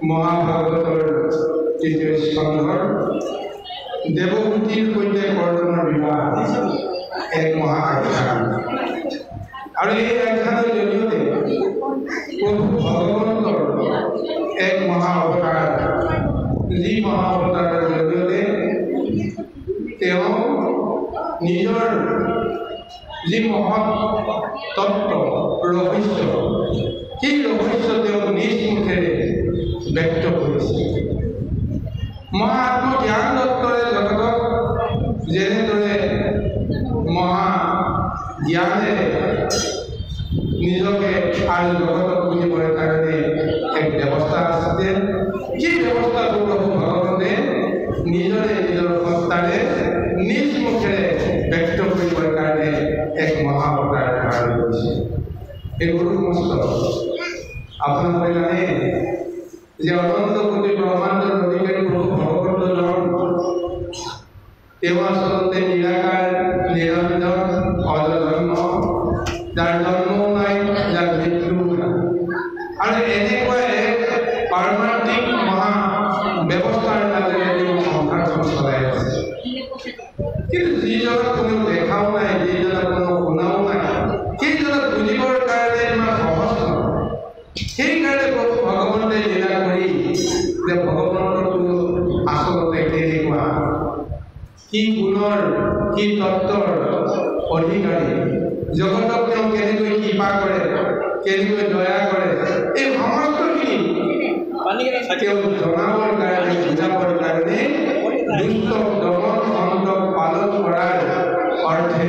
মহাভাগৱতৰ তৃতীয় স্কন্ধৰ দেৱভূতিৰ সৈতে কৰ্দমৰ বিবাহ এক মহা আখ্যান। আৰু এই আখ্যানৰ জৰিয়তে প্ৰভু ভগৱন্তৰ এক মহা অৱতাৰ, যি মহা অৱতাৰৰ জৰিয়তে তেওঁ নিজৰ যি মহৎ তত্ত্ব ৰহস্য, সেই ৰহস্য তেওঁ নিজ মুখেৰে ব্যক্ত কৰিছে। মহা আত্মজ্ঞান দত্তৰে জগতক যেনেদৰে মহা জ্ঞানেৰে নিজকে আৰু জগতক বুজিবৰ কাৰণে এক ব্যৱস্থা আছে, সেই ব্যৱস্থাটো প্ৰভু ভগৱন্তে নিজৰে নিজৰ সত্তাৰে নিজ মুখেৰে ব্যক্ত কৰিবৰ কাৰণে এক মহা অৱতাৰ ধাৰণ কৰিছে। এই গুৰু মস্তক আপোনালোকে জানে যে অনন্ত কোটি ব্ৰহ্মাণ্ডৰ অধিকাৰী প্ৰভু ভগৱন্তজন তেওঁ আচলতে নিৰাকাৰ, নিৰঞ্জন, অজন্ম, যাৰ জন্মও নাই, যাৰ মৃত্যুও নাই, আৰু এনেকুৱা এক পাৰমাৰ্থিক মহা ব্যৱস্থাৰ মাজেৰে তেওঁ সংসাৰখন চলাই আছে। কিন্তু যিজনক কোনো দেখাও নাই, যিজনক কোনো শুনাও নাই, সেইজনক বুজিবৰ কাৰণে ইমান সহজ নহয়। সেইকাৰণে প্ৰভু ভগৱন্তে লীলা কৰি যে ভগৱন্তৰটো আচলতে কেনেকুৱা, কি গুণৰ, কি তত্ত্বৰ অধিকাৰী, জগতক তেওঁ কেনেকৈ কৃপা কৰে, কেনেকৈ দয়া কৰে, এই সমস্তখিনি তেওঁ জনাবৰ কাৰণে, বুজাবৰ কাৰণে দুষ্টক দমন খণ্ডক পালন কৰাৰ অৰ্থে,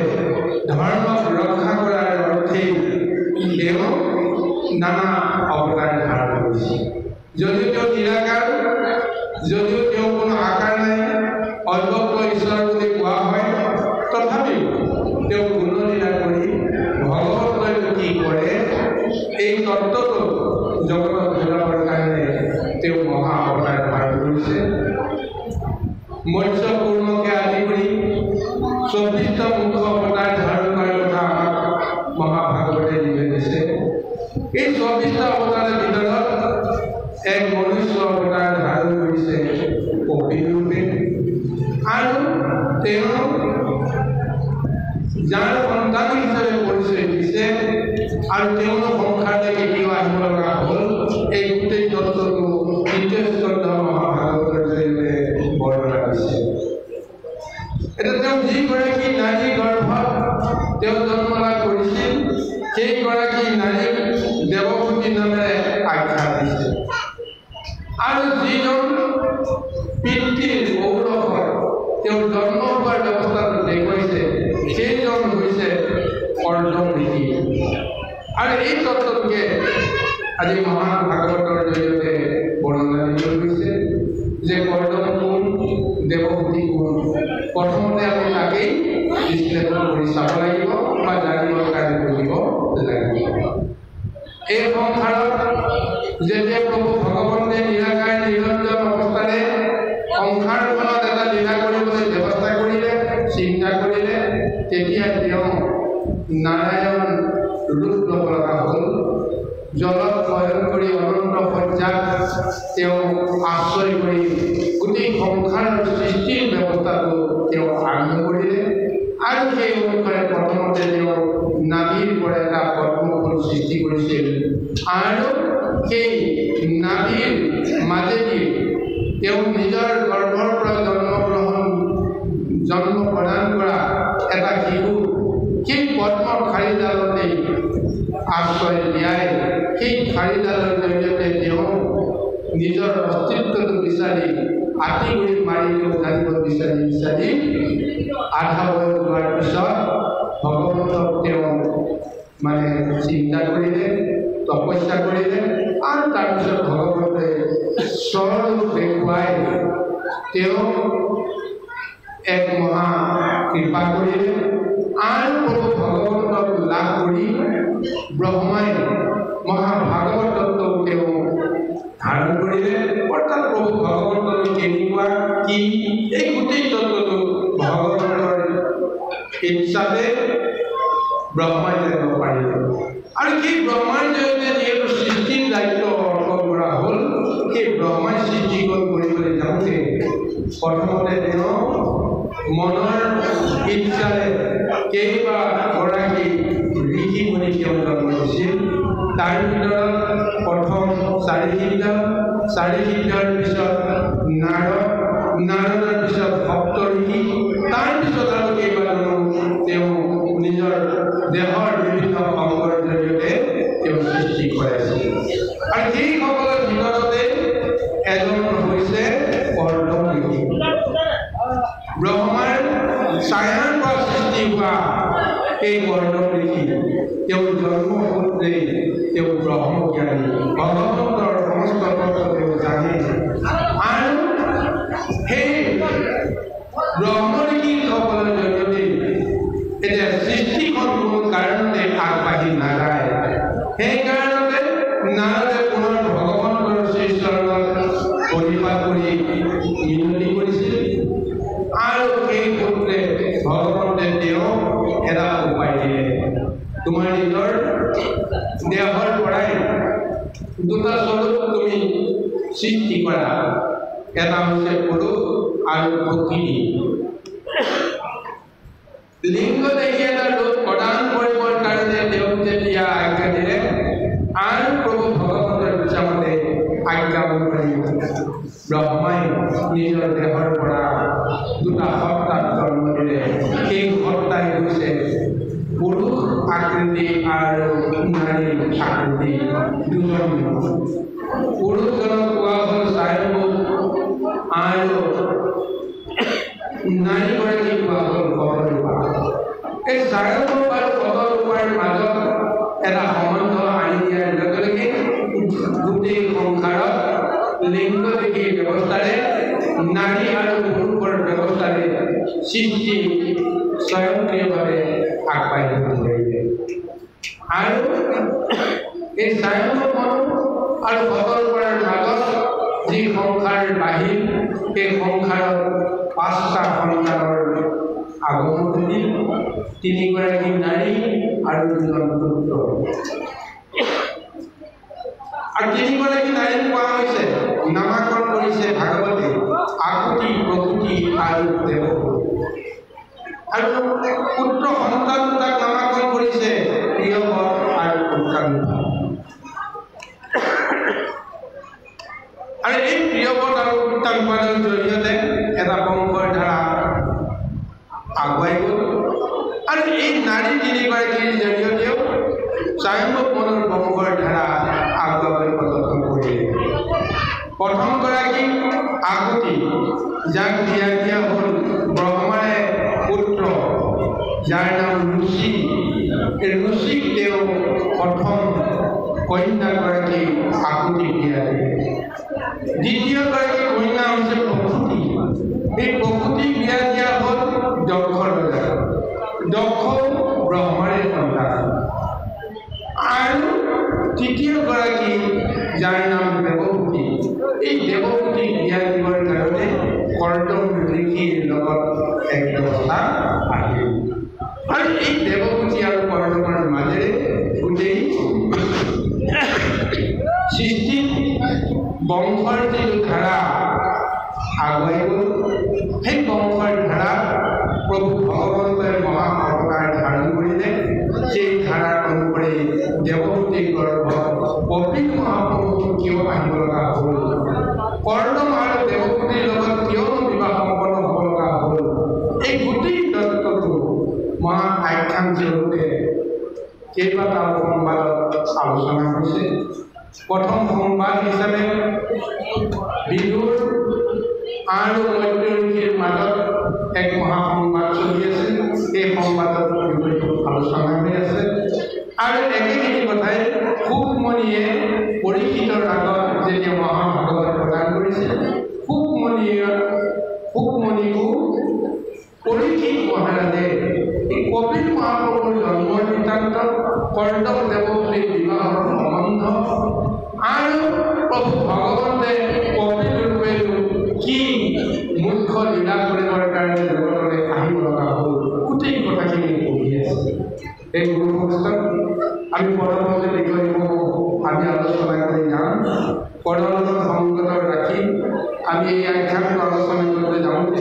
ধৰ্মক ৰক্ষা কৰাৰ অৰ্থে তেওঁ নানা অৱতাৰ ধাৰণ কৰিছে। যদিও তেওঁ নিৰাকাৰ, যদিও তেওঁ কোনো আকাৰ নাই, অব্যক্ত ঈশ্বৰ বুলি কোৱা হয়, তথাপিও তেওঁ গুণলীলা কৰি ভগৱন্তই কি কৰে এই তত্ত্বটো জগতক বুজাবৰ কাৰণে তেওঁ মহা অৱতাৰ ধাৰণ কৰিছে। মৎস্য পূৰ্ণকে আদি কৰি 24টা মুখ্য অৱতাৰ ধাৰণ কৰাৰ কথা মহাভাগৱতে লিখি দিছে। এই 24টা অৱতাৰৰ ভিতৰত এক মনুষ্য অৱতাৰ ধাৰণ কৰিছে কপিৰূপে, আৰু তেওঁ যাৰ সন্তান হিচাপে পৰিচয় দিছে, আৰু তেওঁ সংসাৰলৈকে কিয় আহিব লগা হ'ল, এই গোটেই তত্ত্বটো তৃতীয় স্কন্ধ মহাভাগৱতৰ জৰিয়তে বৰ্ণনা দিছে। এতিয়া তেওঁ যিগৰাকী নাৰী গৰ্ভত তেওঁ জন্ম লাভ কৰিছিল, সেইগৰাকী নাৰীক দেৱভূতি নামেৰে আখ্যা দিছে। আৰু যিজন পিতৃৰ ঔৰসত তেওঁ জন্ম হোৱাৰ ব্যৱস্থাটো দেখুৱাইছে, সেইজন হৈছে কৰ্দম ঋষি। আৰু এই তত্ত্বটোকে আজি মহান ভাগৱতৰ জৰিয়তে বৰ্ণনা দিয়া হৈছে যে কৰ্দম কোন, দেৱভূতি কোন। প্ৰথমতে আমি তাকেই বিশ্লেষণ কৰি চাব লাগিব বা জানিবৰ কাৰণে বুজিব লাগিব। এই সংসাৰত যেতিয়া প্ৰভু ভগৱন্তে নিৰাকাৰ, নিৰঞ্জন অৱস্থাৰে চিন্তা কৰিলে তেতিয়া তেওঁ নাৰায়ণ ৰূপ ল'ব লগা হ'ল। জলত শয়ন কৰি অনন্ত শয্যাত তেওঁ আশ্ৰয় কৰি গোটেই সংসাৰৰ সৃষ্টিৰ ব্যৱস্থাটো তেওঁ আৰম্ভ কৰিলে আৰু সেই অনুসাৰে প্ৰথমতে তেওঁ নাভিৰ পৰা এটা পদ্মফুল সৃষ্টি কৰিছিল আৰু সেই নাভিৰ মাজেদি তেওঁ নিজৰ গৰ্ভৰ পৰা জন্ম প্ৰদান কৰা এটা শিশু সেই পদ্মৰ ঠাৰিডালতে আশ্ৰয় দিয়াই সেই ঠাৰিডালৰ জৰিয়তে তেওঁ নিজৰ অস্তিত্বটো বিচাৰি আতি কৰি মাৰিলেও জানিব বিচাৰি আধা বয়স হোৱাৰ পিছত ভগৱন্তক তেওঁ মানে চিন্তা কৰিলে, তপস্যা কৰিলে আৰু তাৰপিছত ভগৱন্তে স্বৰূপ দেখুৱাই তেওঁ এক মহা কৃপা কৰিলে আৰু প্ৰভু ভগৱন্তক লাভ কৰি ব্ৰহ্মাই মহাভাগৱতত্ব তেওঁ ধাৰণ কৰিলে। অৰ্থাৎ প্ৰভু ভগৱন্তৰ কেনেকুৱা কি এই গোটেই তত্ত্বটো ভগৱন্তৰ ইচ্ছাতে ব্ৰহ্মাই জানিব পাৰিলে আৰু সেই ব্ৰহ্মাৰ জৰিয়তে যিহেতু সৃষ্টিৰ দায়িত্ব অৰ্পণ কৰা হ'ল, সেই ব্ৰহ্মাই সৃষ্টিকৰণ কৰিবলৈ যাওঁতে প্ৰথমতে তেওঁ মনৰ ইচ্ছাৰে কেইবাগৰাকী ঋষি মুনি তেওঁ জন্ম দিছিল। তাৰ ভিতৰত প্ৰথম চাৰি সিদ্ধৰ পিছত নাৰদৰ পিছত সপ্ত ঋষি, তাৰ পিছত আৰু কেইবাজনো তেওঁ নিজৰ দেহৰ বিভিন্ন অংগৰ জৰিয়তে তেওঁ সৃষ্টি কৰাইছিল আৰু সেইসকলৰ ভিতৰতে এজন হৈছে কৰ্দম ঋষি। ব্ৰহ্মাৰ ছায়াৰ পৰা সৃষ্টি হোৱা এই কৰ্দম ঋষি তেওঁৰ জন্মসূত্ৰে তেওঁ ব্ৰহ্মজ্ঞানী, ভগৱন্তৰ সমস্ত তত্ত্ব তেওঁ জানে আৰু সেই ব্ৰহ্ম ঋষিসকলৰ জৰিয়তে এতিয়া সৃষ্টিখন কোনো কাৰণতে আগবাঢ়ি নাযায়। সেইকাৰণতে নাৰদে পুনৰ ভগৱন্তৰ শ্ৰীচৰণত প্ৰণিপাত কৰি মিনতি কৰিছিল আৰু সেই সূত্ৰে ভগৱন্তে তেওঁক এটা উপায় দিলে, তোমাৰ নিজৰ দেহৰ পৰাই দুটা স্বৰূপ তুমি সৃষ্টি কৰা, এটা হৈছে পুৰুষ আৰু প্ৰকৃতি। লিংগ দেখি এটা ৰূপ প্ৰদান কৰিবৰ কাৰণে তেওঁক যেতিয়া আজ্ঞা দিলে আৰু প্ৰভু ভগৱন্তৰ বিচাৰমতে আজ্ঞা অনুসৰি ব্ৰহ্মাই নিজৰ দেহৰ পৰা দুটা সত্তাক জন্ম দিলে। সেই সত্তাই হৈছে পুৰুষ আকৃতি আৰু নাৰী আকৃতি দুজন। পুৰুষজনক কোৱা হ'ল স্বয়ম্ভু আৰু নাৰীগৰাকী কোৱা হ'ল সতৰূপা। এই স্বয়ম্ভু আৰু সতৰূপাৰ মাজত এটা সম্বন্ধ আনি দিয়াৰ লগে লগে গোটেই সংসাৰত লিংগ দেখি ব্যৱস্থাৰে নাৰী আৰু পুৰুষৰ ব্যৱস্থাৰে সৃষ্টি স্বয়ংক্ৰিয়ভাৱে আগবাঢ়ি ধৰিলে আৰু এই স্বয়ম্ভু আৰু সতৰূপাৰ মাজত যি সংসাৰ বাহিৰ, সেই সংসাৰত 5টা সন্তানৰ আগমন ঘটিল, 3গৰাকী নাৰী আৰু 2জন পুত্ৰ। আৰু 3গৰাকী নাৰীক কোৱা হৈছে, নামাকৰণ কৰিছে ভাগৱতী আকুতি, প্ৰকৃতি আৰু দেৱহূতি। আৰু পুত্ৰ সন্তান দুটাক নামাকৰণ কৰিছে প্ৰিয়ব্ৰত আৰু উৎকাংক্ষা। আৰু এই প্ৰিয়ব্ৰত আৰু উৎকাংক্ষাৰ জৰিয়তে এটা বংশৰ ধাৰা আগুৱাই গ'ল আৰু এই নাৰী 3গৰাকীৰ জৰিয়তেও স্বয়ম্ভু মনৰ বংশৰ ধাৰা আগুৱাবলৈ প্ৰযত্ন কৰিলে। প্ৰথমগৰাকী আকুতি, যাক দিয়া হ'ল ব্ৰহ্মাৰে পুত্ৰ, যাৰ নাম ঋষি। ঋষিক তেওঁ প্ৰথম কন্যাগৰাকী আকুতি দিয়ালে। দ্বিতীয়গৰাকী কন্যা হৈছে প্ৰসূতি। এই প্ৰসূতিক দিয়া হ'ল দক্ষৰ ৰজা। দক্ষ ব্ৰহ্মাৰে সন্তান। আৰু তৃতীয়গৰাকী যাৰ নাম দেৱহূতি। এই দেৱহূতিক দিয়া দিবৰ কাৰণে কৰ্দম ঋষিৰ লগত এক ব্যৱস্থা কেইবাটাও সংবাদত আলোচনা হৈছে। প্ৰথম সংবাদ হিচাপে বিদুৰ আৰু মধ্যৰীৰ মাজত এক মহাসংবাদ চলি আছে। এই সংবাদৰ বিষয়টো আলোচনা হৈ আছে আৰু একেখিনি কথাই সুকমণিয়ে পৰীক্ষিতৰ আগত যেতিয়া মহাভাগৱত প্ৰদান কৰিছিল, সুকমণিকো পৰীক্ষিত মহাৰাজে কপিল মহাপ্ৰভুৰ জন্মৰ বৃত্তান্ত, কৰ্দম দেৱভূতিৰ বিবাহৰ সম্বন্ধ আৰু প্ৰভু ভগৱন্তে কপিল ৰূপে কি মুখ্য লীলা কৰিবৰ কাৰণে জগতলৈ আহিব লগা হ'ল, গোটেই কথাখিনি পঢ়ি আছে। এই গুৰু সংস্থাত আমি পৰৱৰ্তী বিষয়সমূহ আমি আলোচনা কৰি যাম। পৰৱৰ্তী সংগত ৰাখি আমি এই আধ্যাত্মিক আলোচনা কৰিবলৈ যাওঁতে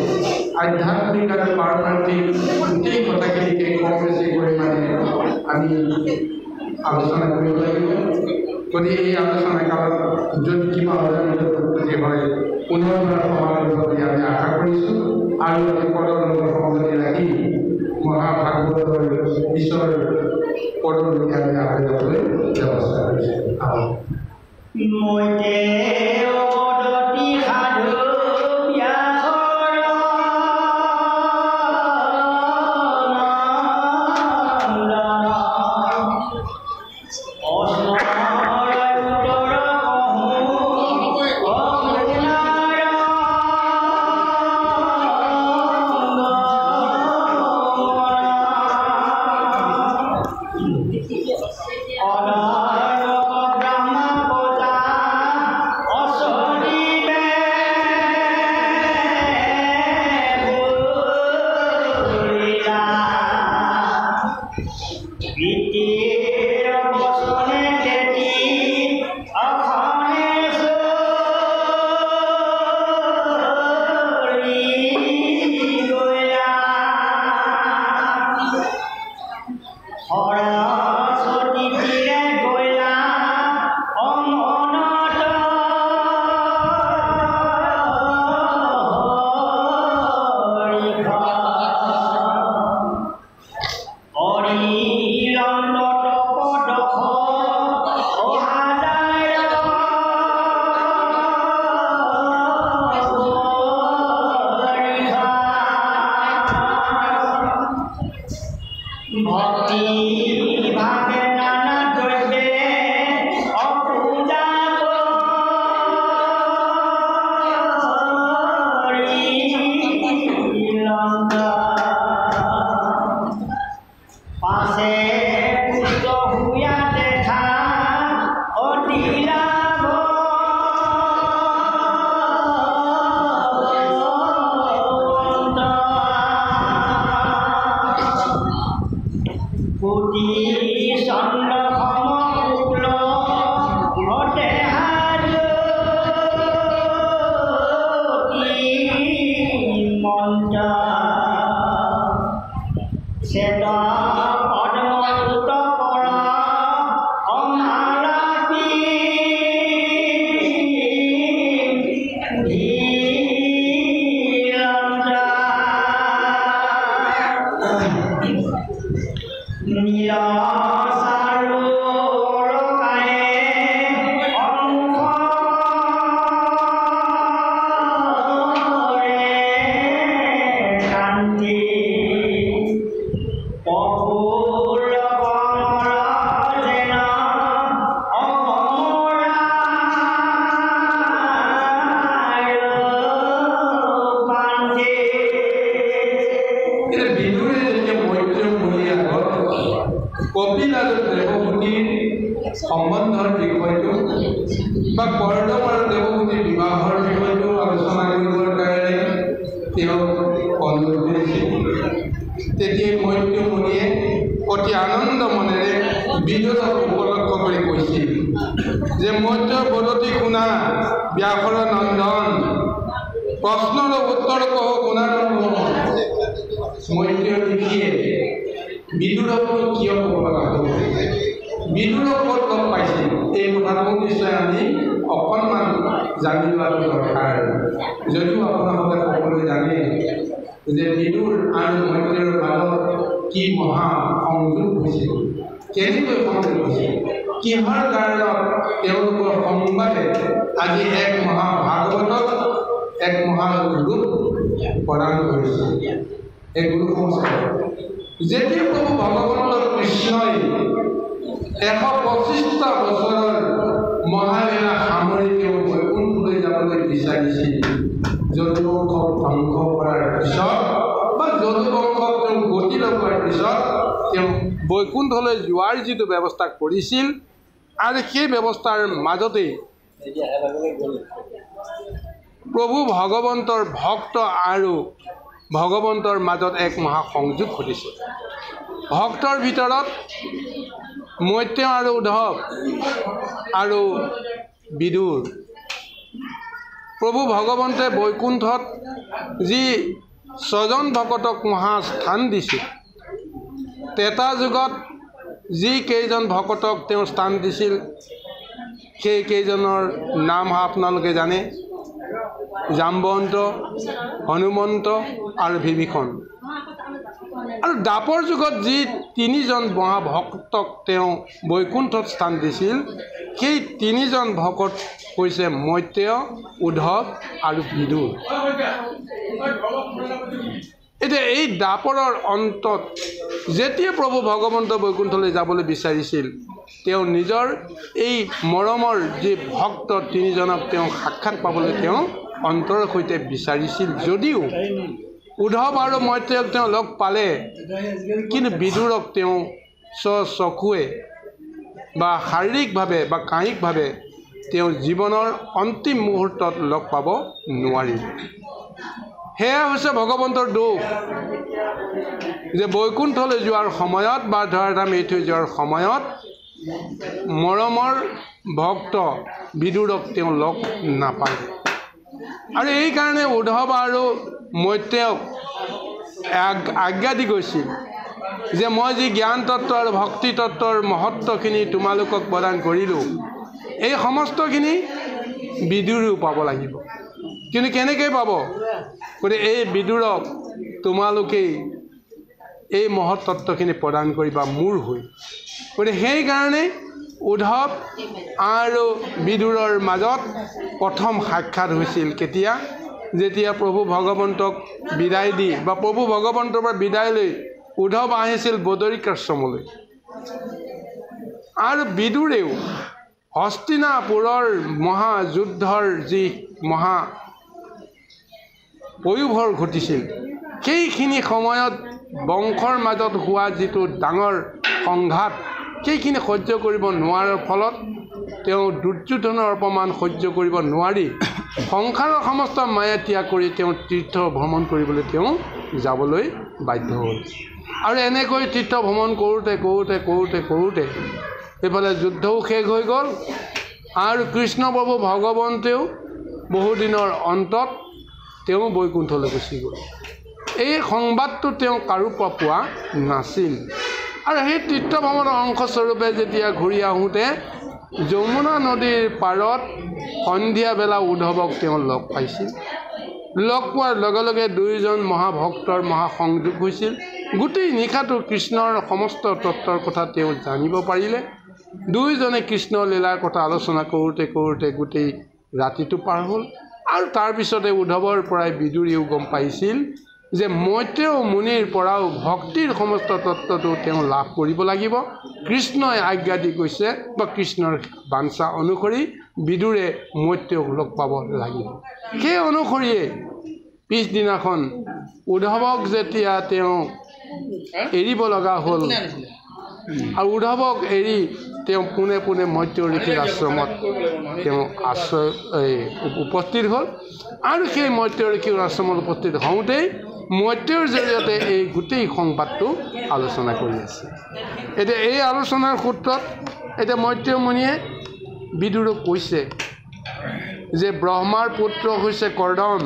আধ্যাত্মিক আৰু পাৰমাৰ্থিক গোটেই কথাখিনিকে কম বেছি পৰিমাণে আমি আলোচনা কৰিব লাগিব। গতিকে এই আলোচনা কালত যদি কিবা অজানিত হয় পুনৰবাৰ সমাগত বুলি আমি আশা কৰিছোঁ আৰু আমি পদৰ সংগতি ৰাখি মহাভাগৱতৰ ঈশ্বৰৰ পদলৈকে আমি আগুৱাই যাবলৈ ব্যৱস্থা কৰিছোঁ। সম্বন্ধৰ বিষয়টো বা কৰ্দম আৰু দেৱভূতিৰ বিবাহৰ বিষয়টো আলোচনা কৰিবৰ কাৰণে তেওঁ অনুৰোধ কৰিছিল। তেতিয়াই মৈত্ৰীমুনিয়ে অতি আনন্দ মনেৰে বিদুৰক উপলক্ষ কৰি কৈছিল যে মৈত্ৰৰ বদতি শুনা ব্যাসৰ নন্দন, প্ৰশ্নৰ উত্তৰ কহ শুনাৰ মৈত্ৰীয় ঋষিয়ে বিদুৰক কিয় ক'ব লগা হ'ল, বিদুৰক ক'ত গম পাইছিল, এই কথাটো নিশ্চয় আমি অকণমান জানি লোৱাটো দৰকাৰ। যদিও আপোনালোকে সকলোৱে জানে যে বিদুৰ আৰু মৈত্ৰীৰ মাজত কি মহা সংযোগ হৈছিল, কেনেকৈ সংযোগ হৈছে, কিহৰ কাৰণত তেওঁলোকৰ সংবাদে আজি এক মহাভাগৱতক এক মহাগুৰুক প্ৰদান কৰিছে। এই গুৰুসমূহ যেতিয়া প্ৰভু ভগৱন্ত কৃষ্ণই 125টা বছৰৰ মহালীলা সামৰি তেওঁ বৈকুণ্ঠলৈ যাবলৈ বিচাৰিছিল, যদুবংশক ধ্বংস কৰাৰ পিছত বা যদুবংশক তেওঁ গতি লগোৱাৰ পিছত তেওঁ বৈকুণ্ঠলৈ যোৱাৰ যিটো ব্যৱস্থা কৰিছিল, আৰু সেই ব্যৱস্থাৰ মাজতেই প্ৰভু ভগৱন্তৰ ভক্ত আৰু ভগৱন্তৰ মাজত এক মহাসংযোগ ঘটিছে। ভক্তৰ ভিতৰত মৈত্ৰেয় আৰু উদ্ধৱ আৰু বিদুৰ। প্ৰভু ভগৱন্তে বৈকুণ্ঠত যি 6জন ভকতক মহাস্থান দিছিল, ত্ৰেতা যুগত যি কেইজন ভকতক তেওঁ স্থান দিছিল সেই কেইজনৰ নাম আপোনালোকে জানে, জাম্বৱন্ত, হনুমন্ত আৰু বিভীষণ। আৰু দাপৰ যুগত যি 3জন মহাভক্তক তেওঁ বৈকুণ্ঠত স্থান দিছিল, সেই 3জন ভকত হৈছে মৈত্ৰেয়, উদ্ধৱ আৰু বিদুৰ। এতিয়া এই দাপৰৰ অন্তত যেতিয়া প্ৰভু ভগৱন্ত বৈকুণ্ঠলৈ যাবলৈ বিচাৰিছিল, তেওঁ নিজৰ এই মৰমৰ যি ভক্ত 3জনক তেওঁ সাক্ষাৎ পাবলৈ তেওঁ অন্তৰৰ সৈতে বিচাৰিছিল, যদিও উদ্ধৱ আৰু মৈত্ৰেয়ক তেওঁ লগ পালে, কিন্তু বিদুৰক তেওঁ চকুৱে বা শাৰীৰিকভাৱে বা কায়িকভাৱে তেওঁ জীৱনৰ অন্তিম মুহূৰ্তত লগ পাব নোৱাৰিল। সেয়া হৈছে ভগৱন্তৰ দোষ যে বৈকুণ্ঠলৈ যোৱাৰ সময়ত বা ধৰাধাম এৰি থৈ যোৱাৰ সময়ত মৰমৰ ভক্ত বিদুৰক তেওঁ লগ নাপালে। আৰু এইকাৰণে উদ্ধৱ আৰু মৈত্ৰেয়ক আজ্ঞা দি গৈছিল যে মই যি জ্ঞান তত্ত্ব আৰু ভক্তি তত্ত্বৰ মহত্বখিনি তোমালোকক প্ৰদান কৰিলোঁ, এই সমস্তখিনি বিদুৰেও পাব লাগিব। কিন্তু কেনেকৈ পাব? গতিকে এই বিদুৰক তোমালোকেই এই মহত্বত্বখিনি প্ৰদান কৰিবা মোৰ হৈ। গতিকে সেইকাৰণে উদ্ধৱ আৰু বিদুৰৰ মাজত প্ৰথম সাক্ষাৎ হৈছিল কেতিয়া? যেতিয়া প্ৰভু ভগৱন্তক বিদায় দি বা প্ৰভু ভগৱন্তৰ পৰা বিদায় লৈ উদ্ধৱ আহিছিল বদৰিকাশ্ৰমলৈ, আৰু বিদুৰেও হস্তিনাপুৰৰ মহাযুদ্ধৰ যি মহা পয়োভৰ ঘটিছিল, সেইখিনি সময়ত বংশৰ মাজত হোৱা যিটো ডাঙৰ সংঘাত, সেইখিনি সহ্য কৰিব নোৱাৰাৰ ফলত তেওঁ দুৰ্যোধনৰ অপমান সহ্য কৰিব নোৱাৰি সংসাৰৰ সমস্ত মায়া ত্যাগ কৰি তেওঁ তীৰ্থ ভ্ৰমণ কৰিবলৈ তেওঁ যাবলৈ বাধ্য হ'ল। আৰু এনেকৈ তীৰ্থ ভ্ৰমণ কৰোঁতে কৰোঁতে কৰোঁতে কৰোঁতে এইফালে যুদ্ধও শেষ হৈ গ'ল, আৰু কৃষ্ণ প্ৰভু ভগৱন্তেও বহুদিনৰ অন্তত তেওঁ বৈকুণ্ঠলৈ গুচি গ'ল। এই সংবাদটো তেওঁ কাৰো পৰা পোৱা নাছিল। আৰু সেই তীৰ্থ ভ্ৰমণৰ অংশস্বৰূপে যেতিয়া ঘূৰি আহোঁতে যমুনা নদীৰ পাৰত সন্ধিয়া বেলা উদ্ধৱক তেওঁ লগ পাইছিল। লগ পোৱাৰ লগে লগে 2জন মহাভক্তৰ মহাসংযোগ হৈছিল। গোটেই নিশাটো কৃষ্ণৰ সমস্ত তত্ত্বৰ কথা তেওঁ জানিব পাৰিলে। 2জনে কৃষ্ণ লীলাৰ কথা আলোচনা কৰোঁতে কৰোঁতে গোটেই ৰাতিটো পাৰ হ'ল। আৰু তাৰপিছতে উদ্ধৱৰ পৰাই বিদুৰেও গম পাইছিল যে মৈত্ৰেয় মুনিৰ পৰাও ভক্তিৰ সমস্ত তত্ত্বটো তেওঁ লাভ কৰিব লাগিব। কৃষ্ণই আজ্ঞা দি গৈছে বা কৃষ্ণৰ বাঞ্ছা অনুসৰি বিদুৰে মৈত্ৰেয়ক লগ পাব লাগিব। সেই অনুসৰিয়ে পিছদিনাখন উদ্ধৱক যেতিয়া তেওঁ এৰিব লগা হ'ল, আৰু উদ্ধৱক এৰি তেওঁ পোনে পোনে মৈত্ৰেয় ঋষিৰ আশ্ৰমত তেওঁ উপস্থিত হ'ল। আৰু সেই মৈত্ৰেয় ঋষিৰ আশ্ৰমত উপস্থিত হওঁতেই মৈত্ৰেয়ৰ জৰিয়তে এই গোটেই সংবাদটো আলোচনা কৰি আছে। এতিয়া এই আলোচনাৰ সূত্ৰত এতিয়া মৈত্ৰেয় মুনিয়ে বিদুৰক কৈছে যে ব্ৰহ্মাৰ পুত্ৰ হৈছে কৰ্দম।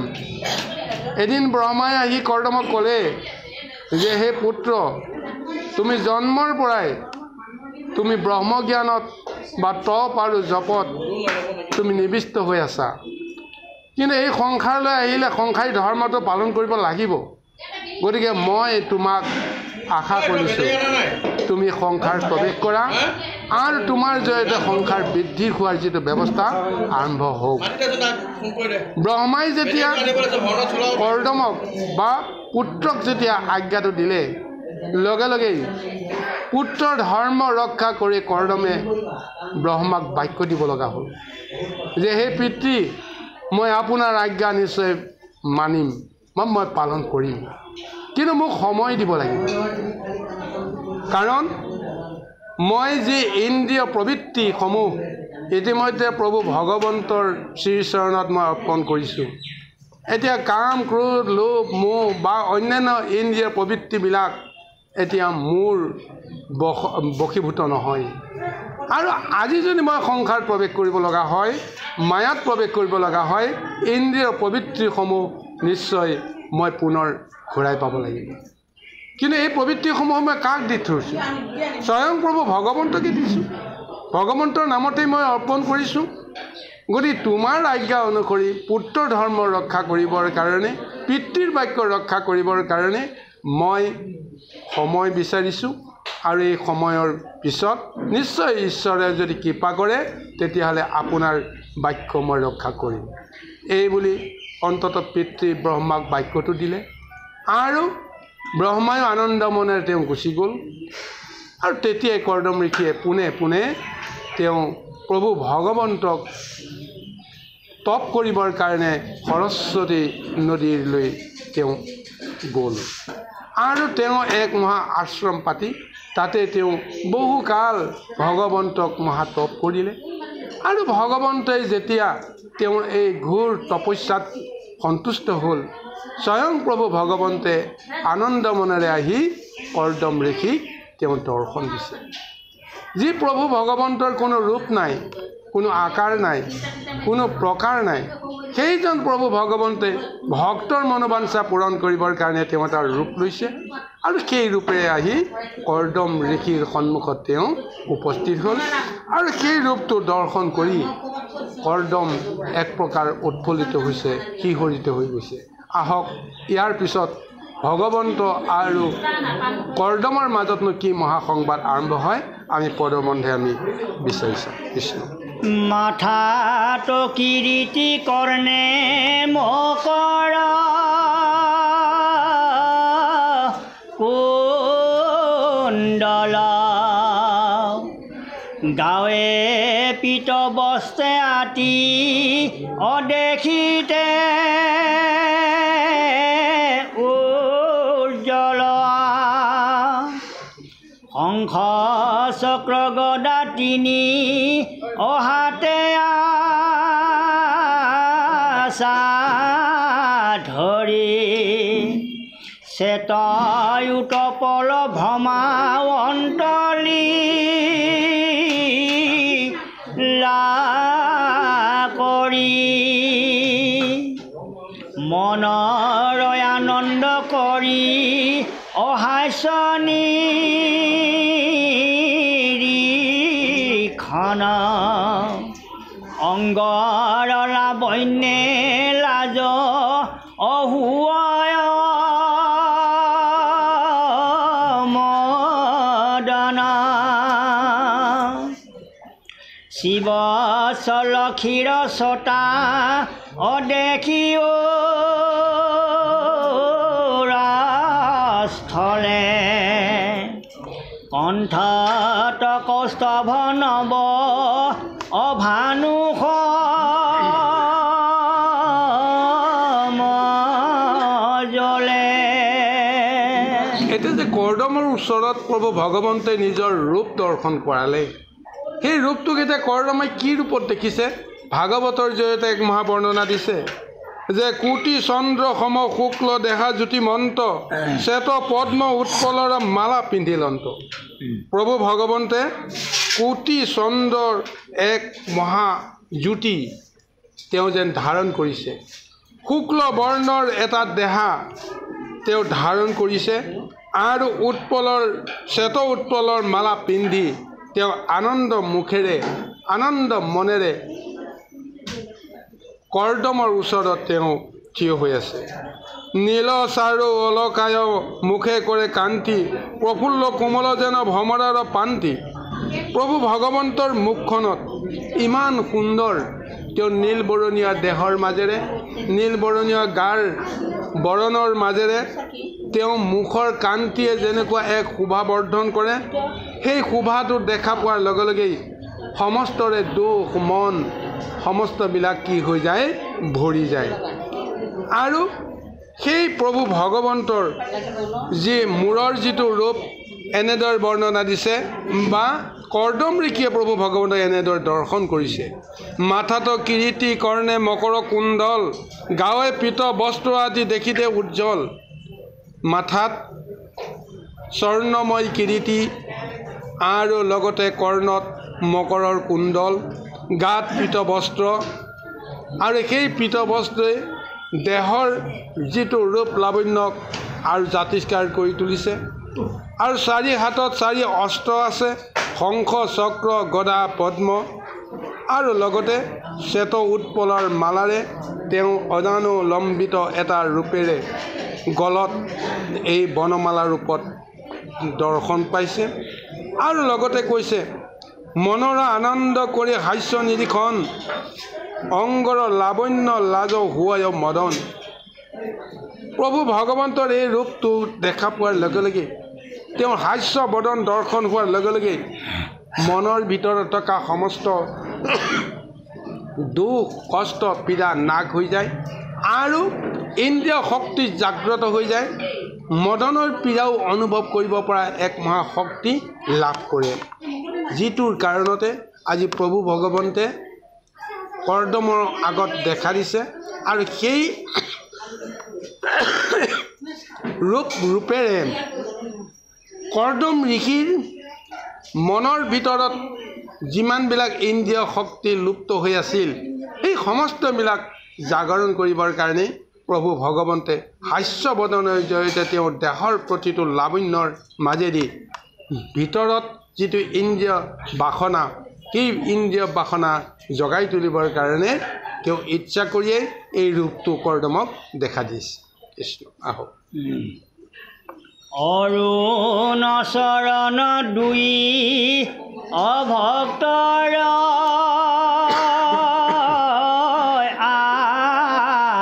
এদিন ব্ৰহ্মাই আহি কৰ্দমক ক'লে যে হে পুত্ৰ, তুমি জন্মৰ পৰাই তুমি ব্ৰহ্মজ্ঞানত বা তপ আৰু জপত তুমি নিবিষ্ট হৈ আছা, কিন্তু এই সংসাৰলৈ আহিলে সংসাৰী ধৰ্মটো পালন কৰিব লাগিব। গতিকে মই তোমাক আশা কৰিছোঁ তুমি সংসাৰ প্ৰৱেশ কৰা আৰু তোমাৰ জৰিয়তে সংসাৰ বৃদ্ধি হোৱাৰ যিটো ব্যৱস্থা আৰম্ভ হওক। ব্ৰহ্মাই যেতিয়া কৰ্দমক বা পুত্ৰক যেতিয়া আজ্ঞাটো দিলে, লগে লগেই পুত্ৰৰ ধৰ্ম ৰক্ষা কৰি কৰ্দমে ব্ৰহ্মাক বাক্য দিব লগা হ'ল যে হে পিতৃ, মই আপোনাৰ আজ্ঞা নিশ্চয় মানিম বা মই পালন কৰিম, কিন্তু মোক সময় দিব লাগিব। কাৰণ মই যি ইন্দ্ৰিয় প্ৰবৃত্তিসমূহ ইতিমধ্যে প্ৰভু ভগৱন্তৰ শ্ৰীচৰণত মই অৰ্পণ কৰিছোঁ, এতিয়া কাম, ক্ৰোধ, লোভ, মোহ বা অন্যান্য ইন্দ্ৰিয় প্ৰবৃত্তিবিলাক এতিয়া মোৰ বশীভূত নহয়। আৰু আজি যদি মই সংসাৰত প্ৰৱেশ কৰিব লগা হয়, মায়াত প্ৰৱেশ কৰিব লগা হয়, ইন্দ্ৰিয় প্ৰবৃত্তিসমূহ নিশ্চয় মই পুনৰ ঘূৰাই পাব লাগিব। কিন্তু এই প্ৰবৃত্তিসমূহ মই কাক দি থৈছোঁ? স্বয়ং প্ৰভু ভগৱন্তকে দিছোঁ, ভগৱন্তৰ নামতেই মই অৰ্পণ কৰিছোঁ। গতিকে তোমাৰ আজ্ঞা অনুসৰি পুত্ৰৰ ধৰ্ম ৰক্ষা কৰিবৰ কাৰণে, পিতৃৰ বাক্য ৰক্ষা কৰিবৰ কাৰণে মই সময় বিচাৰিছোঁ। আৰু এই সময়ৰ পিছত নিশ্চয় ঈশ্বৰে যদি কৃপা কৰে তেতিয়াহ'লে আপোনাৰ বাক্য মই ৰক্ষা কৰিম। এই বুলি অন্ততঃ পিতৃ ব্ৰহ্মাক বাক্যটো দিলে আৰু ব্ৰহ্মায়ো আনন্দ মনেৰে তেওঁ গুচি গ'ল। আৰু তেতিয়াই কৰ্দম ঋষিয়ে পোনে পোনে তেওঁ প্ৰভু ভগৱন্তক তপ কৰিবৰ কাৰণে সৰস্বতী নদীলৈ তেওঁ গ'ল আৰু তেওঁ এক মহা আশ্ৰম পাতি তাতে তেওঁ বহুকাল ভগৱন্তক মহাতপ কৰিলে। আৰু ভগৱন্তই যেতিয়া তেওঁৰ এই ঘোৰ তপস্যাত সন্তুষ্ট হ'ল, স্বয়ং প্ৰভু ভগৱন্তে আনন্দ মনেৰে আহি কৰ্দম ঋষিক তেওঁ দৰ্শন দিছে। যি প্ৰভু ভগৱন্তৰ কোনো ৰূপ নাই, কোনো আকাৰ নাই, কোনো প্ৰকাৰ নাই, সেইজন প্ৰভু ভগৱন্তে ভক্তৰ মনোবাঞ্ছা পূৰণ কৰিবৰ কাৰণে তেওঁ এটা ৰূপ লৈছে আৰু সেই ৰূপেৰে আহি কৰ্দম ঋষিৰ সন্মুখত তেওঁ উপস্থিত হ'ল। আৰু সেই ৰূপটো দৰ্শন কৰি কৰ্দম এক প্ৰকাৰ উৎফুল্লিত হৈছে, শিহৰিত হৈ গৈছে। আহক ইয়াৰ পিছত ভগৱন্ত আৰু কৰ্দমৰ মাজতনো কি মহাসংবাদ আৰম্ভ হয় আমি পদবন্ধে আমি বিচাৰিছোঁ। কৃষ্ণ। মাথাটো কিৰীতি কৰ্ণে মকৰ কুণ্ডল গাৱে পিত বস্তে আতি অদেখিতে উজ্জ্বল শংখ চক্ৰ গদা তিনি অহাতে আশা ধৰি চেতয়ুত পল ভ্ৰমাৱন্তলি লা কৰি মনৰ আনন্দ কৰি অহাস্যনি অংগৰ লাবণ্যে লাজ অহুয় মদন শিৱ চলক্ষীৰ ছটা অদেখিও ৰাস্থলে কণ্ঠত কৌস্তভ নৱ অভানুষ জলে। এতিয়া যে কৰ্দমৰ ওচৰত প্ৰভু ভগৱন্তে নিজৰ ৰূপ দৰ্শন কৰালে, সেই ৰূপটোক এতিয়া কৰ্দমে কি ৰূপত দেখিছে ভাগৱতৰ জৰিয়তে এক মহাবৰ্ণনা দিছে যে কোটি চন্দ্ৰ সম শুক্ল দেহা জ্যোতি মন্ত শ্বেত পদ্ম উৎপলৰ মালা পিন্ধিলন্ত। প্ৰভু ভগৱন্তে কোটি চন্দ্ৰৰ এক মহা জ্যোতি তেওঁ যেন ধাৰণ কৰিছে, শুক্ল বৰ্ণৰ এটা দেহা তেওঁ ধাৰণ কৰিছে আৰু শ্বেত উৎপলৰ মালা পিন্ধি তেওঁ আনন্দ মুখেৰে আনন্দ মনেৰে কৰ্দমৰ ওচৰত তেওঁ থিয় হৈ আছে। নীল চাৰু অলকায় মুখে কৰে কান্তি, প্ৰফুল্ল কোমল যেন ভ্ৰমৰাৰ পান্তি। প্ৰভু ভগৱন্তৰ মুখখনত ইমান সুন্দৰ, তেওঁ নীল বৰণীয়া দেহৰ মাজেৰে, নীল বৰণীয়া গাৰ বৰণৰ মাজেৰে তেওঁ মুখৰ কান্তিয়ে যেনেকুৱা এক শোভা বৰ্ধন কৰে, সেই শোভাটো দেখা পোৱাৰ লগে লগেই সমস্তৰে দুখ মন সমস্তবিলাক কি হৈ যায়, ভৰি যায়। আৰু সেই প্ৰভু ভগৱন্তৰ যি মূৰৰ যিটো ৰূপ এনেদৰে বৰ্ণনা দিছে, বা কৰ্দম ঋষিয়ে প্ৰভু ভগৱন্তক এনেদৰে দৰ্শন কৰিছে। মাথাত কিৰীটি কৰ্ণে মকৰ কুণ্ডল, গাৱে পীত বস্ত্ৰ আদি দেখিতে উজ্জ্বল। মাথাত স্বৰ্ণময় কিৰীটি আৰু লগতে কৰ্ণত মকৰৰ কুণ্ডল, গাত পীত বস্ত্ৰ, আৰু সেই পীত বস্ত্ৰই দেহৰ যিটো ৰূপ লাৱণ্যক আৰু জাতিষ্কাৰ কৰি তুলিছে। আৰু চাৰি হাতত চাৰি অস্ত্ৰ আছে, শংখ চক্ৰ গদা পদ্ম, আৰু লগতে শ্বেত উৎপলৰ মালাৰে তেওঁ অজানুলম্বিত এটা ৰূপেৰে গলত এই বনমালা ৰূপত দৰ্শন পাইছে। আৰু লগতে কৈছে, মনৰ আনন্দ কৰি হাস্য নিৰীক্ষণ, অংগৰ লাৱণ্য লাজ হুৱায় মদন। প্ৰভু ভগৱন্তৰ এই ৰূপটো দেখা পোৱাৰ লগে লগে, তেওঁৰ হাস্য বদন দৰ্শন হোৱাৰ লগে লগে মনৰ ভিতৰত থকা সমস্ত দুখ কষ্ট পীড়া নাশ হৈ যায়, আৰু ইন্দ্ৰিয় শক্তি জাগ্ৰত হৈ যায়। মদনৰ পীড়াও অনুভৱ কৰিব পৰা এক মহাশক্তি লাভ কৰে, যিটোৰ কাৰণতে আজি প্ৰভু ভগৱন্তে কৰ্দমৰ আগত দেখা দিছে। আৰু সেই ৰূপেৰে কৰ্দম ঋষিৰ মনৰ ভিতৰত যিমানবিলাক ইন্দ্ৰিয় শক্তি লুপ্ত হৈ আছিল, সেই সমস্তবিলাক জাগৰণ কৰিবৰ কাৰণে প্ৰভু ভগৱন্তে হাস্য বদনৰ জৰিয়তে তেওঁৰ দেহৰ প্ৰতিটো লাৱণ্যৰ মাজেদি ভিতৰত যিটো ইন্দ্ৰিয় বাসনা, সেই ইন্দ্ৰিয় বাসনা জগাই তুলিবৰ কাৰণে তেওঁ ইচ্ছা কৰিয়েই এই ৰূপটো কৰ্দমক দেখা দিছে। কৃষ্ণ আহক। অৰুণ চৰণ দুই অভক্তৰ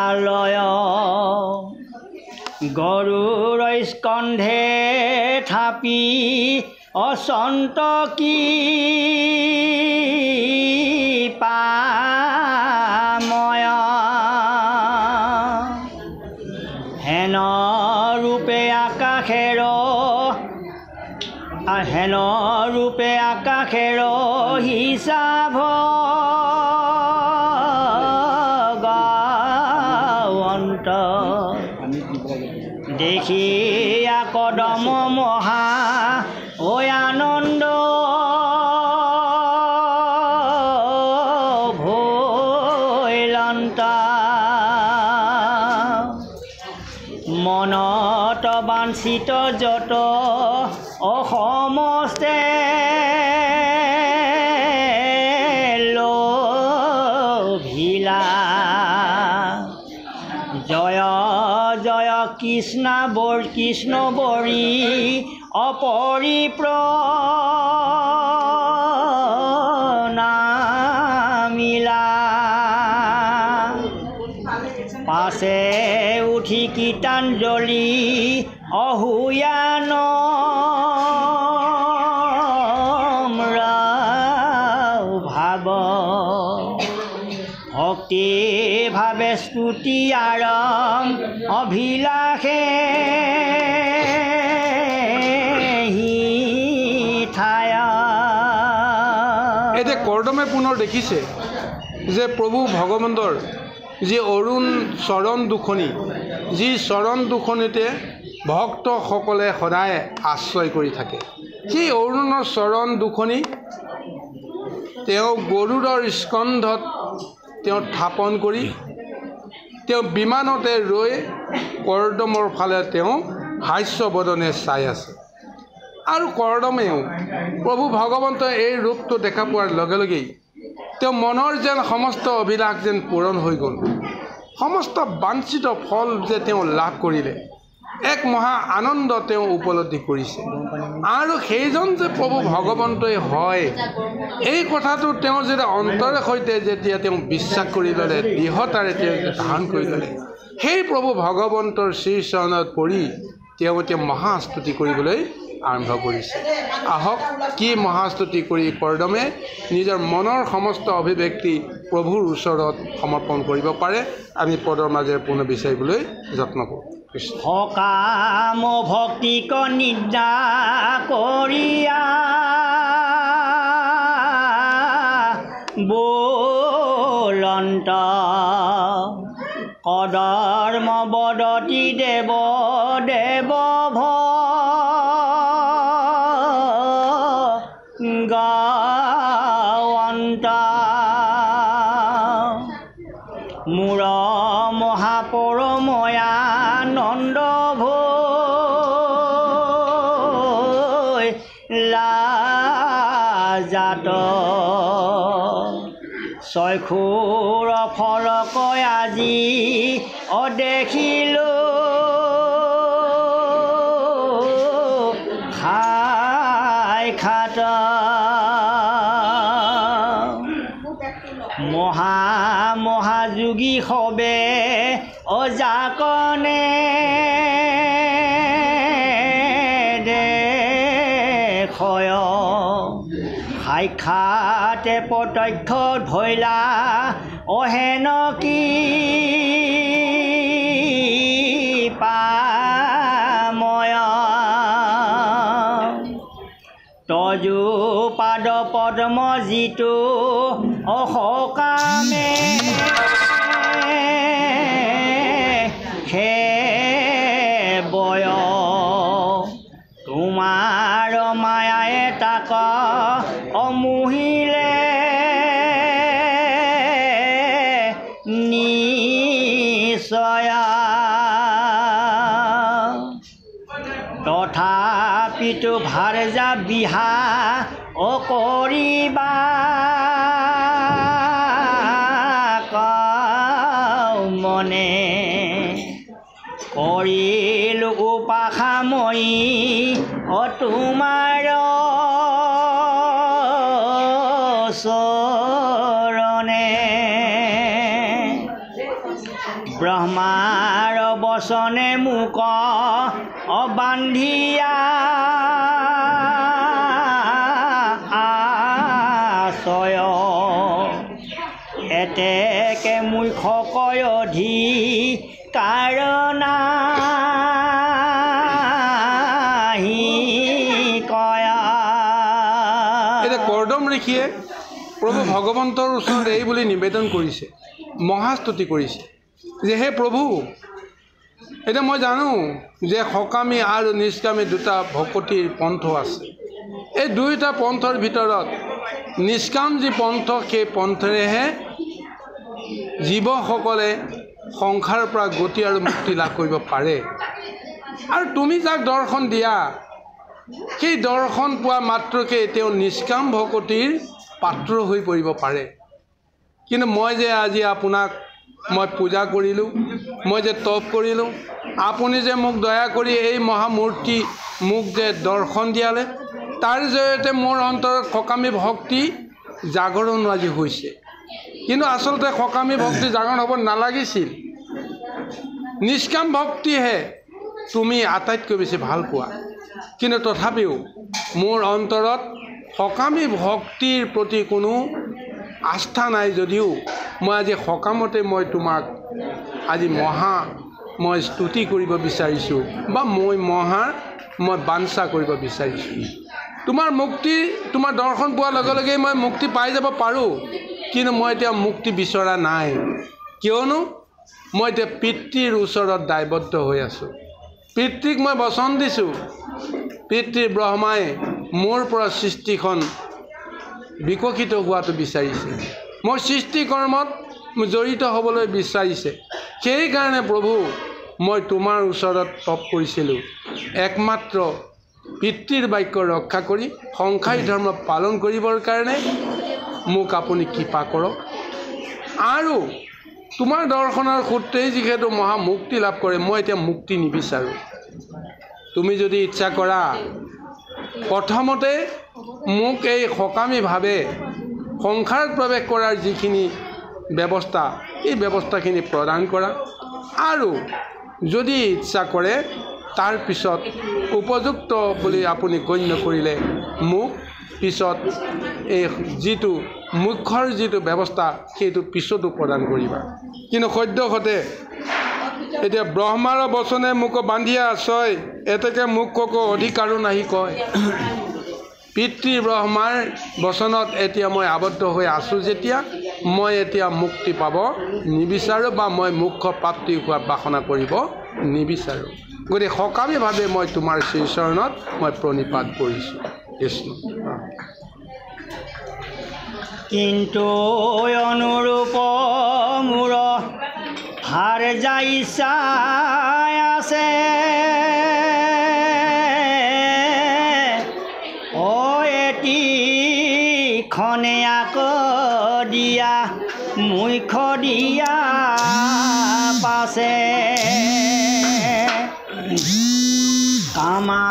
আলয়, গৰুৰ স্কন্ধে থাপি অসন্তকি পাময়, হেন ৰূপে আকাশেৰ হিচাভ গাৱন্ত, দেখি কদম মহা ঐ আনন্দ ভৈলন্ত, মনত বাঞ্ছিত যত অসমস্তে লোভিলা, জয় জয় কৃষ্ণ বৰী অপৰিপ্ৰণামিলা, পাছে উঠি কীৰ্তঞ্জলি অহুয়ান ভাৱ, ভক্তি ভাৱে স্তুতি আৰম অভিলাষে ঠায়া। এতিয়া কৰ্দমে পুনৰ দেখিছে যে প্ৰভু ভগৱন্তৰ যি অৰুণ চৰণ দুখনি, যি চৰণ দুখনিতে ভক্তসকলে সদায় আশ্ৰয় কৰি থাকে, সেই অৰুণৰ চৰণ দুখনি তেওঁ গৰুড়ৰ স্কন্ধত তেওঁ থাপন কৰি তেওঁ বিমানতে ৰৈ কৰ্দমৰ ফালে তেওঁ হাস্যবদনে চাই আছে। আৰু কৰ্দমেও প্ৰভু ভগৱন্তৰ এই ৰূপটো দেখা পোৱাৰ লগে লগেই তেওঁ মনৰ যেন সমস্ত অভিলাষ যেন পূৰণ হৈ গ'ল। সমস্ত বাঞ্ছিত ফল যে তেওঁ লাভ কৰিলে এক মহা আনন্দ তেওঁ উপলব্ধি কৰিছে আৰু সেইজন যে প্ৰভু ভগৱন্তই হয় এই কথাটো তেওঁ যেতিয়া অন্তৰে সৈতে যেতিয়া তেওঁ বিশ্বাস কৰি ল'লে দৃঢ়তাৰে তেওঁ ধাৰণ কৰি ল'লে সেই প্ৰভু ভগৱন্তৰ শ্ৰীচৰণত পৰি তেওঁ এতিয়া মহাস্তুতি কৰিবলৈ আৰম্ভ কৰিছে আহক কি মহাস্তুতি কৰি কৰ্দমে নিজৰ মনৰ সমস্ত অভিব্যক্তি প্ৰভুৰ ওচৰত সমৰ্পণ কৰিব পাৰে আমি পদৰ মাজেৰে পুনৰ বিচাৰিবলৈ যত্ন কৰোঁ সকাম ভক্তিক নিদ্ৰা কৰিয়া বলন্ত কদৰ্ম বদতি দেৱ দেৱ গাৱন্ত মূৰ মহাপৰময়ানন্দ ভৈ লাজাত চক্ষুৰ ফলকৈ আজি অদেখিলো খাই খাত মহাযোগী সবে অজাকনে দেখয় সাক্ষাতে প্ৰত্যক্ষ ধৈলা অহেন কি পাময় তজু পাদ পদ্ম যিটো অসকামে বয় তোমাৰ মায়াই তাক অমোহিলে নিশ্চয় তথাপিতো ভাৰজা বিহা অকৰিবা মনে কৰিলো উপাসাময়ী তোমাৰ চৰণে ব্ৰহ্মাৰ বচনে মোক অবান্ধিয়া আশয় এতেকে মুখ্যকৈ অধিকাৰণা কৰ্দম ঋষিয়ে প্ৰভু ভগৱন্তৰ ওচৰত এই বুলি নিবেদন কৰিছে মহাস্তুতি কৰিছে যে হে প্ৰভু এতিয়া মই জানো যে সকামী আৰু নিষ্কামী দুটা ভকতিৰ পন্থ আছে এই দুয়োটা পন্থৰ ভিতৰত নিষ্কাম যি পন্থ সেই পন্থৰেহে জীৱসকলে সংসাৰৰ পৰা গতি আৰু মুক্তি লাভ কৰিব পাৰে আৰু তুমি যাক দৰ্শন দিয়া সেই দৰ্শন পোৱা মাত্ৰকে তেওঁ নিষ্কাম ভকতিৰ পাত্ৰ হৈ পৰিব পাৰে কিন্তু মই যে আজি আপোনাক মই পূজা কৰিলোঁ মই যে তপ কৰিলোঁ আপুনি যে মোক দয়া কৰি এই মহামূৰ্তি মোক যে দৰ্শন দিয়ালে তাৰ জৰিয়তে মোৰ অন্তৰত সকামী ভক্তি জাগৰণ আজি হৈছে কিন্তু আচলতে সকামী ভক্তি জাগৰণ হ'ব নালাগিছিল নিষ্কাম ভক্তিহে তুমি আটাইতকৈ বেছি ভাল পোৱা কিন্তু তথাপিও মোৰ অন্তৰত সকামী ভক্তিৰ প্ৰতি কোনো আস্থা নাই যদিও মই আজি সকামতে মই তোমাক আজি মই স্তুতি কৰিব বিচাৰিছোঁ বা মই বাঞ্ছা কৰিব বিচাৰিছোঁ তোমাৰ মুক্তি তোমাৰ দৰ্শন পোৱাৰ লগে লগে মই মুক্তি পাই যাব পাৰোঁ কিন্তু মই এতিয়া মুক্তি বিচৰা নাই কিয়নো মই এতিয়া পিতৃৰ ওচৰত দায়বদ্ধ হৈ আছোঁ পিতৃক মই বচন দিছোঁ পিতৃ ব্ৰহ্মাই মোৰ পৰা সৃষ্টিখন বিকশিত হোৱাটো বিচাৰিছে মই সৃষ্টি কৰ্মত জড়িত হ'বলৈ বিচাৰিছে সেইকাৰণে প্ৰভু মই তোমাৰ ওচৰত তপ কৰিছিলোঁ একমাত্ৰ পিতৃৰ বাক্য ৰক্ষা কৰি সংসাৰী ধৰ্ম পালন কৰিবৰ কাৰণে মোক আপুনি কৃপা কৰক আৰু তোমাৰ দৰ্শনৰ সূত্ৰেই যিহেতু মহা মুক্তি লাভ কৰে, মই এতিয়া মুক্তি নিবিচাৰোঁ। তুমি যদি ইচ্ছা কৰা প্ৰথমতে মোক এই সকামীভাৱে সংসাৰত প্ৰৱেশ কৰাৰ যিখিনি ব্যৱস্থা, এই ব্যৱস্থাখিনি প্ৰদান কৰা, আৰু যদি ইচ্ছা কৰে তাৰ পিছত উপযুক্ত বুলি আপুনি গণ্য কৰিলে মোক পিছত এই যিটো মুখ্যৰ যিটো ব্যৱস্থা সেইটো পিছতো প্ৰদান কৰিবা। কিন্তু সদ্যহতে এতিয়া ব্ৰহ্মাৰ বচনে মোক বান্ধিয়া আছয়, এতেকে মোক কক অধিকাৰো নাহি কয়। পিতৃ ব্ৰহ্মাৰ বচনত এতিয়া মই আবদ্ধ হৈ আছোঁ যেতিয়া, মই এতিয়া মুক্তি পাব নিবিচাৰোঁ বা মই মুখ্য প্ৰাপ্তি হোৱা বাসনা কৰিব নিবিচাৰোঁ। গতিকে সকামীভাৱে মই তোমাৰ শ্ৰীচৰণত মই প্ৰণিপাত কৰিছোঁ। কৃষ্ণ। কিন্তু অনুৰূপ মূৰ হার যাই চাই আছে, ও এটি খনে আক দিয়া মুখ্য দিয়া পাছে, কামা